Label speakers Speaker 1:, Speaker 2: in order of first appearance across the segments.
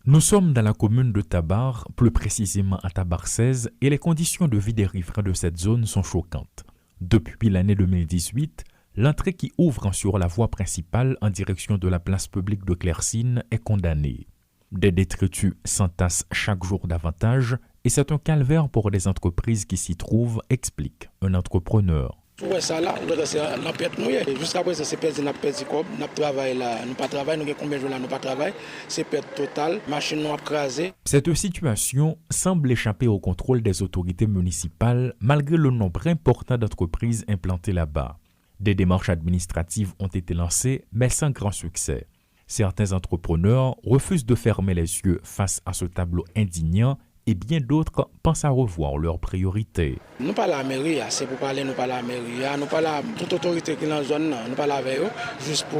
Speaker 1: Nous sommes dans la commune de Tabar, plus précisément à Tabar 16, et les conditions de vie des riverains de cette zone sont choquantes. Depuis l'année 2018, l'entrée qui ouvre sur la voie principale en direction de la place publique de Clercine est condamnée. Des détritus s'entassent chaque jour davantage et c'est un calvaire pour les entreprises qui s'y trouvent, explique un entrepreneur.
Speaker 2: Ouais, ça là, c'est l'empête nous. Jusqu'à présent, c'est perdu, n'a perdu comme, n'a travaillé là, nous pas travaillé, nous combien de jours là, nous pas travaillé, c'est perte totale, machine nous a crasé.
Speaker 1: Cette situation semble échapper au contrôle des autorités municipales malgré le nombre important d'entreprises implantées là-bas. Des démarches administratives ont été lancées, mais sans grand succès. Certains entrepreneurs refusent de fermer les yeux face à ce tableau indignant et bien d'autres pensent à revoir leurs priorités.
Speaker 2: Nous pas la mairie, c'est pour parler, nous pas la mairie, nous pas la toute autorité qui est dans la zone, nous pas la avec eux, juste pour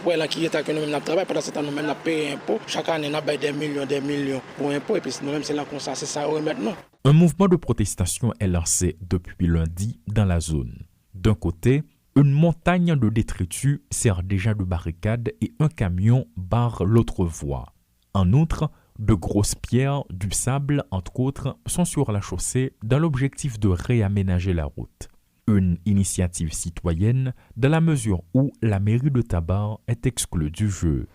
Speaker 2: voir qui est que nous-mêmes travaillons, pendant ce temps nous-mêmes nous payons impôts, chaque année nous payons des millions pour impôts et puis nous-mêmes c'est là qu'on ça, c'est ça maintenant.
Speaker 1: Un mouvement de protestation est lancé depuis lundi dans la zone. D'un côté, une montagne de détritus sert déjà de barricade et un camion barre l'autre voie. En outre, de grosses pierres, du sable, entre autres, sont sur la chaussée dans l'objectif de réaménager la route. Une initiative citoyenne dans la mesure où la mairie de Tabar est exclue du jeu.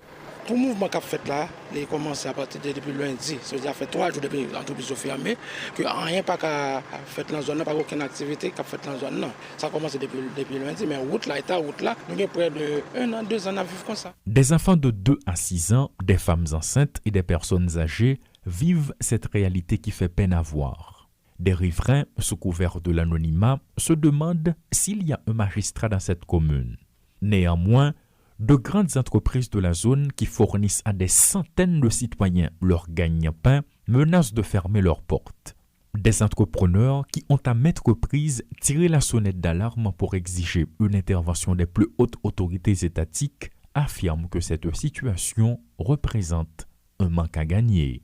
Speaker 2: Tout mouvement qu'a fait là, il a commencé à partir depuis lundi. Ça fait 3 jours depuis l'entreprise est fermée, que rien pas qu'a fait dans la zone, pas aucune activité qu'a fait dans la zone. Non. Ça a commencé depuis lundi, mais route là, nous avons près de 1 an, 2 ans à vivre comme ça.
Speaker 1: Des enfants de 2 à 6 ans, des femmes enceintes et des personnes âgées vivent cette réalité qui fait peine à voir. Des riverains, sous couvert de l'anonymat, se demandent s'il y a un magistrat dans cette commune. Néanmoins, de grandes entreprises de la zone qui fournissent à des centaines de citoyens leur gagne-pain menacent de fermer leurs portes. Des entrepreneurs qui ont à maintes reprises tiré la sonnette d'alarme pour exiger une intervention des plus hautes autorités étatiques affirment que cette situation représente un manque à gagner.